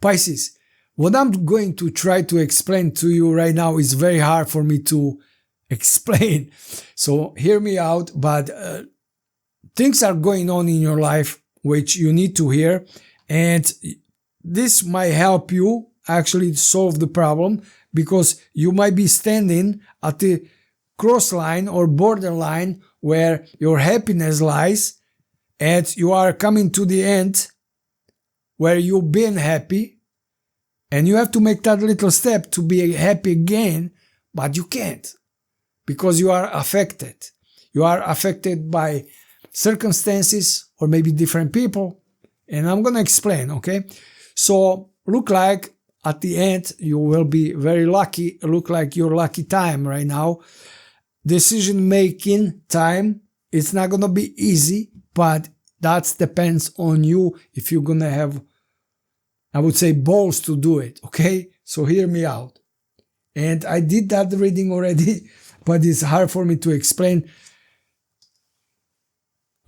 Pisces, what I'm going to try to explain to you right now is very hard for me to explain. So hear me out, but things are going on in your life which you need to hear, and this might help you actually solve the problem, because you might be standing at the cross line or borderline where your happiness lies, and you are coming to the end where you've been happy, and you have to make that little step to be happy again, but you can't, because you are affected. You are affected by circumstances or maybe different people, and I'm gonna explain, okay? So look like at the end you will be very lucky, look like your lucky time right now. Decision making time, it's not gonna be easy, but that depends on you if you're gonna have, I would say, balls to do it, okay? So hear me out. And I did that reading already, but it's hard for me to explain.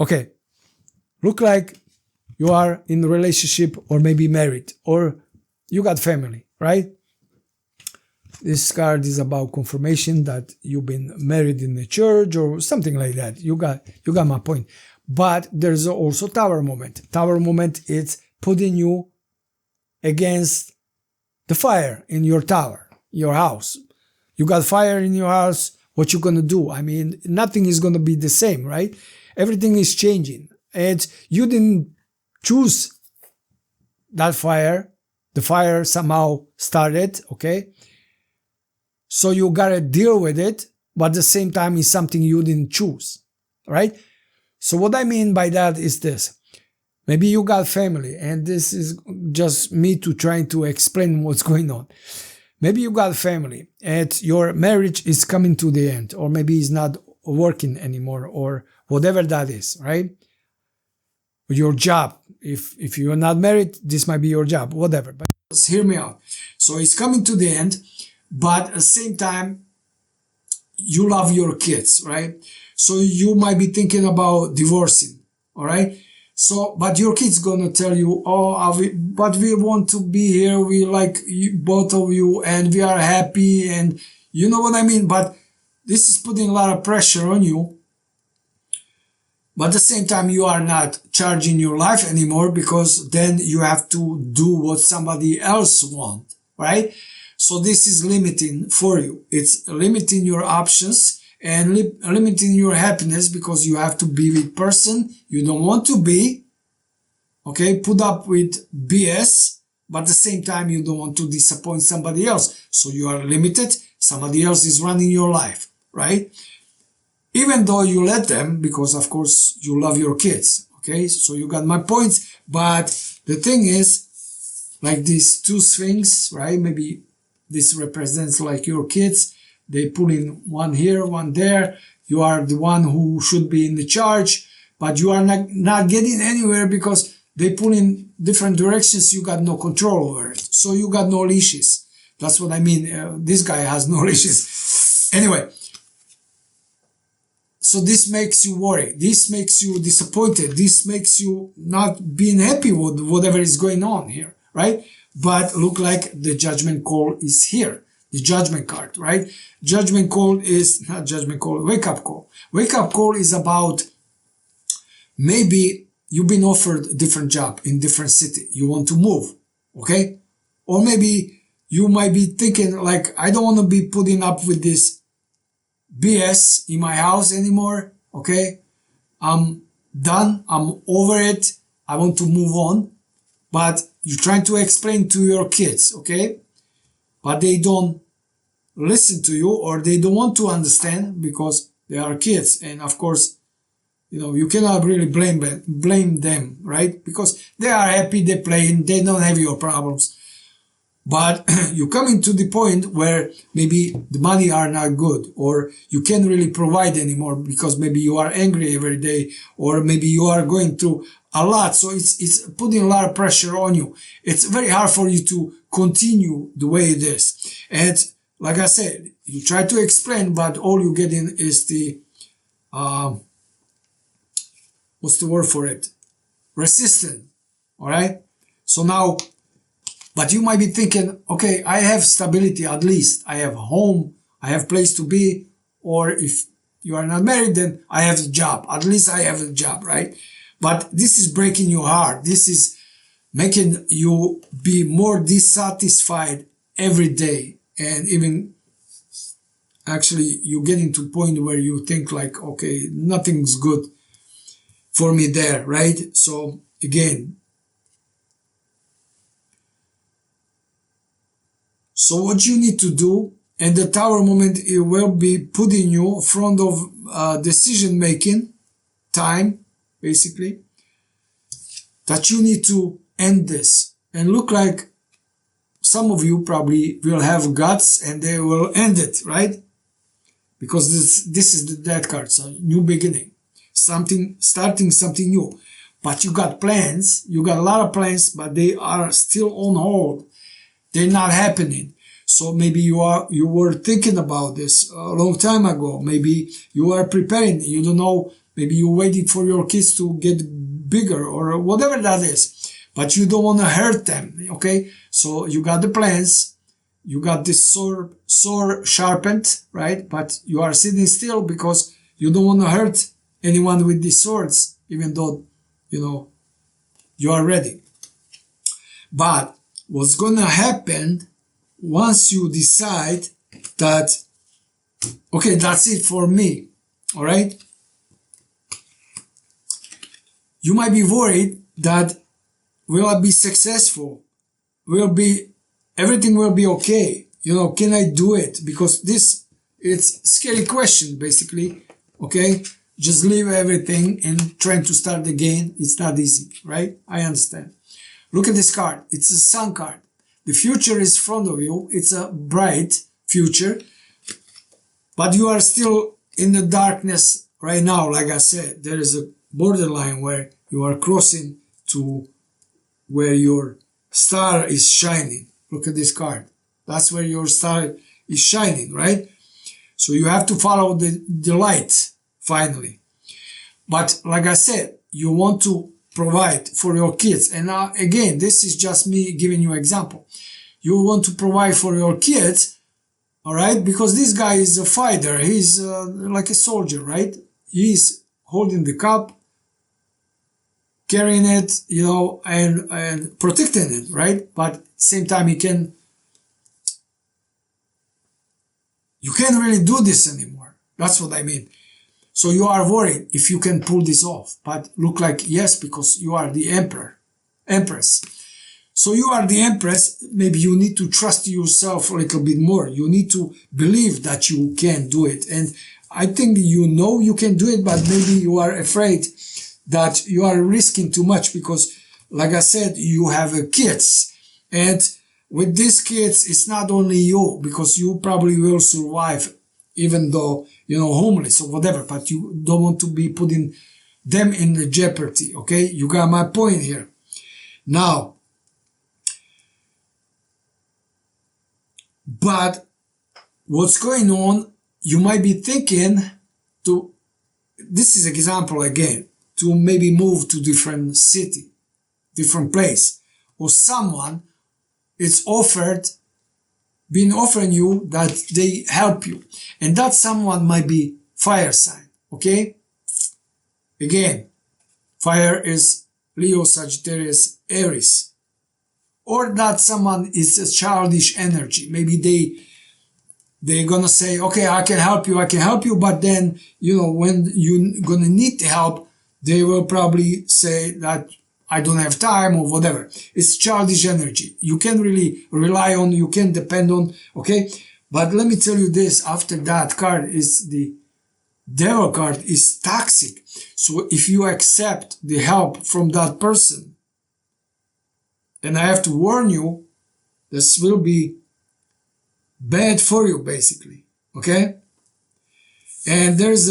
Okay, look like you are in a relationship or maybe married, or you got family, right? This card is about confirmation that you've been married in the church or something like that. You got my point. But there's also Tower moment. Tower moment is putting you against the fire in your tower, your house. You got fire in your house, what you gonna do? I mean, nothing is gonna be the same, right? Everything is changing, and you didn't choose that fire. The fire somehow started, okay? So you gotta deal with it, but at the same time it's something you didn't choose, right? So what I mean by that is this. Maybe you got family, and this is just me trying to explain what's going on. Maybe you got family and your marriage is coming to the end, or maybe it's not working anymore, or whatever that is, right? Your job. If you're not married, this might be your job, whatever. But just hear me out. So it's coming to the end, but at the same time, you love your kids, right? So you might be thinking about divorcing, all right? So, but your kid's gonna tell you, oh, but we want to be here, we like you, both of you, and we are happy, and you know what I mean? But this is putting a lot of pressure on you. But at the same time, you are not charging your life anymore, because then you have to do what somebody else wants, right? So this is limiting for you. It's limiting your options and limiting your happiness, because you have to be with person you don't want to be, okay? Put up with BS, but at the same time, you don't want to disappoint somebody else. So you are limited. Somebody else is running your life, right? Even though you let them, because of course you love your kids, okay? So you got my points, but the thing is, like these two things, right? Maybe this represents like your kids. They pull in one here, one there. You are the one who should be in the charge, but you are not getting anywhere because they pull in different directions. You got no control over it. So you got no leashes. That's what I mean. This guy has no leashes. Anyway. So this makes you worry. This makes you disappointed. This makes you not being happy with whatever is going on here, right? But look like the judgment call is here. The judgment card, right? Judgment call is not judgment call, wake up call. Wake up call is about maybe you've been offered a different job in different city. You want to move, okay? Or maybe you might be thinking like, I don't want to be putting up with this BS in my house anymore, okay? I'm done. I'm over it. I want to move on. But you're trying to explain to your kids, okay? But they don't listen to you, or they don't want to understand because they are kids. And of course, you know, you cannot really blame them, right? Because they are happy, they're playing, they don't have your problems. But you're coming to the point where maybe the money are not good, or you can't really provide anymore because maybe you are angry every day, or maybe you are going through a lot. So it's putting a lot of pressure on you. It's very hard for you to continue the way it is. And like I said, you try to explain, but all you're getting is the, what's the word for it? Resistant. All right. So now But you might be thinking, okay, I have stability, at least I have home, I have place to be, or if you are not married, then I have a job, at least I have a job, right? But this is breaking your heart. This is making you be more dissatisfied every day. And even actually you getting to a point where you think like, okay, nothing's good for me there, right? So again, so what you need to do, and the Tower moment, it will be putting you in front of decision making time, basically, that you need to end this. And look like some of you probably will have guts and they will end it, right? Because this is the Death card, so new beginning, starting something new. But you got plans, you got a lot of plans, but they are still on hold. They're not happening. So maybe you were thinking about this a long time ago. Maybe you are preparing. You don't know. Maybe you're waiting for your kids to get bigger or whatever that is. But you don't want to hurt them. Okay. So you got the plans. You got this sword sharpened, right? But you are sitting still because you don't want to hurt anyone with these swords, even though, you know, you are ready. But what's going to happen once you decide that, okay, that's it for me, all right? You might be worried that will I be successful? Everything will be okay? You know, can I do it? Because it's a scary question, basically, okay? Just leave everything and trying to start again. It's not easy, right? I understand. Look at this card. It's a Sun card. The future is in front of you. It's a bright future, but you are still in the darkness right now. Like I said, there is a borderline where you are crossing to where your star is shining. Look at this card. That's where your star is shining, right? So you have to follow the light finally. But like I said, you want to provide for your kids. And now, again, this is just me giving you an example. You want to provide for your kids, all right? Because this guy is a fighter. He's like a soldier, right? He's holding the cup, carrying it, you know, and protecting it, right? But at the same time, you can't really do this anymore. That's what I mean. So you are worried if you can pull this off, but look like yes, because you are the empress. So you are the empress. Maybe you need to trust yourself a little bit more. You need to believe that you can do it. And I think you know you can do it, but maybe you are afraid that you are risking too much because, like I said, you have kids. And with these kids, it's not only you, because you probably will survive even though, you know, homeless or whatever, but you don't want to be putting them in the jeopardy, okay? You got my point here. Now, but what's going on, you might be thinking to, this is an example again, to maybe move to different city, different place, or someone is been offering you that they help you. And that someone might be fire sign, okay? Again, fire is Leo, Sagittarius, Aries. Or that someone is a childish energy. Maybe they're gonna say, okay, I can help you, but then, you know, when you're gonna need help, they will probably say that I don't have time or whatever. It's childish energy. You can't really rely on, you can't depend on, okay? But let me tell you this, after that card is the Devil card is toxic. So if you accept the help from that person, and I have to warn you, this will be bad for you, basically, okay? And there's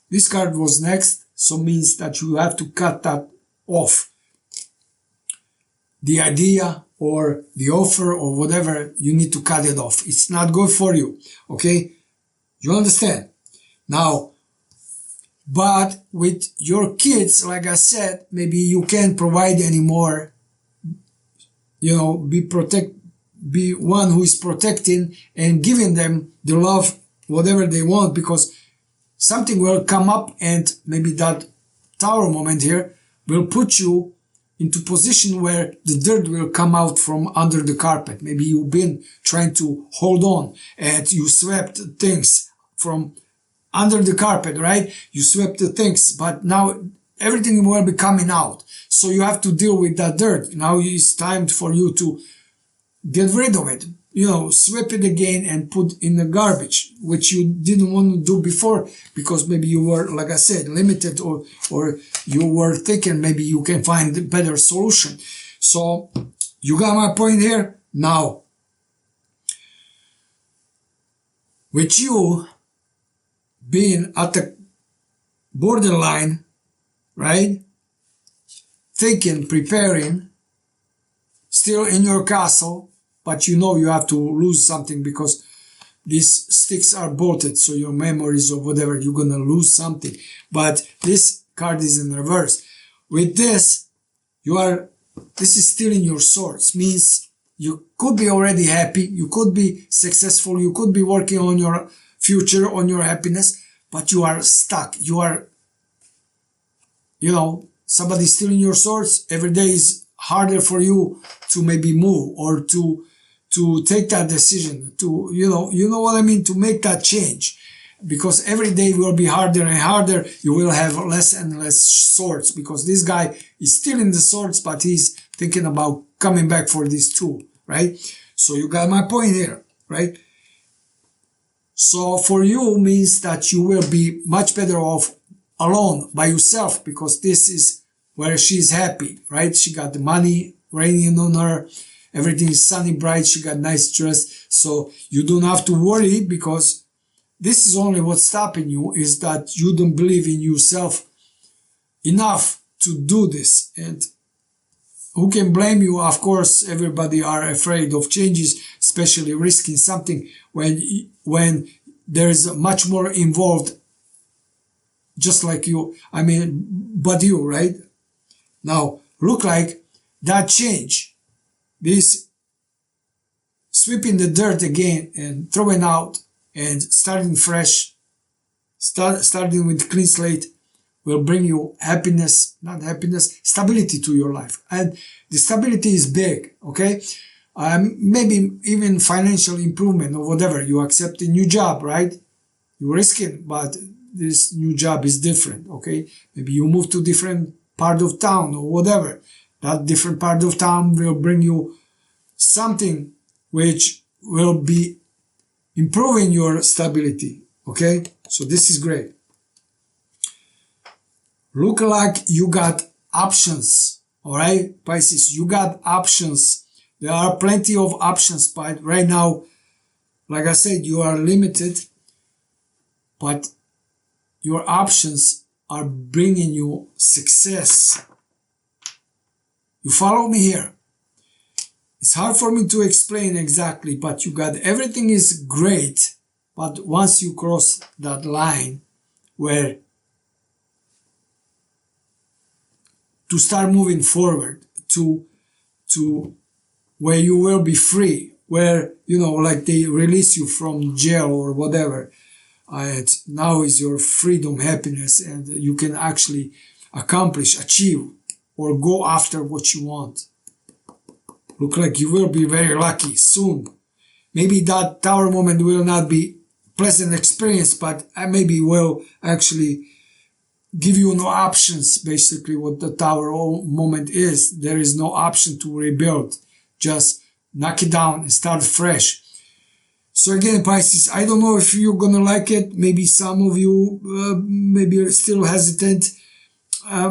this card was next, so means that you have to cut that off. The idea or the offer or whatever, you need to cut it off. It's not good for you, okay? You understand? Now, but with your kids, like I said, maybe you can't provide anymore, be one who is protecting and giving them the love, whatever they want, because something will come up, and maybe that Tower moment here will put you into position where the dirt will come out from under the carpet. Maybe you've been trying to hold on and you swept things from under the carpet, right? You swept the things, but now everything will be coming out. So you have to deal with that dirt. Now it's time for you to get rid of it. Sweep it again and put in the garbage, which you didn't want to do before because maybe you were, like I said, limited, or you were thinking maybe you can find a better solution. So you got my point here? Now, with you being at the borderline, right? Thinking, preparing, still in your castle, but you have to lose something because these sticks are bolted, so your memories or whatever, you're gonna lose something. But this card is in reverse. With this, this is still in your swords, means you could be already happy, you could be successful, you could be working on your future, on your happiness, but you are stuck. You are, somebody's still in your swords. Every day is harder for you to maybe move or to take that decision, to, you know what I mean, to make that change. Because every day will be harder and harder. You will have less and less swords, because this guy is still in the swords, but he's thinking about coming back for this too, right? So you got my point here, right? So for you means that you will be much better off alone by yourself, because this is where she's happy, right? She got the money raining on her. Everything is sunny, bright. She got nice dress. So you don't have to worry, because this is only what's stopping you, is that you don't believe in yourself enough to do this. And who can blame you? Of course, everybody are afraid of changes, especially risking something when there is much more involved, just like you, but you, right? Now, look like that change, this sweeping the dirt again and throwing out and starting fresh, starting with clean slate, will bring you stability to your life. And the stability is big, okay? Maybe even financial improvement or whatever. You accept a new job, right? You risk it, but this new job is different, okay? Maybe you move to different part of town or whatever. That different part of town will bring you something which will be improving your stability, okay? So this is great. Look like you got options, all right, Pisces? You got options. There are plenty of options, but right now, like I said, you are limited, but your options are bringing you success. You follow me here? It's hard for me to explain exactly, but you got everything is great, but once you cross that line where to start moving forward to where you will be free, where, like they release you from jail or whatever, and now is your freedom, happiness, and you can actually accomplish, achieve, or go after what you want. Look like you will be very lucky soon. Maybe that tower moment will not be pleasant experience, but maybe will actually give you no options. Basically what the tower moment is, there is no option to rebuild. Just knock it down and start fresh. So again, Pisces, I don't know if you're gonna like it. Maybe some of you maybe are still hesitant,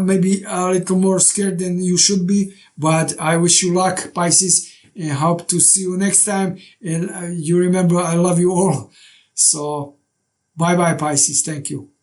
maybe a little more scared than you should be, but I wish you luck, Pisces, and hope to see you next time. And you remember, I love you all. So bye bye, Pisces. Thank you.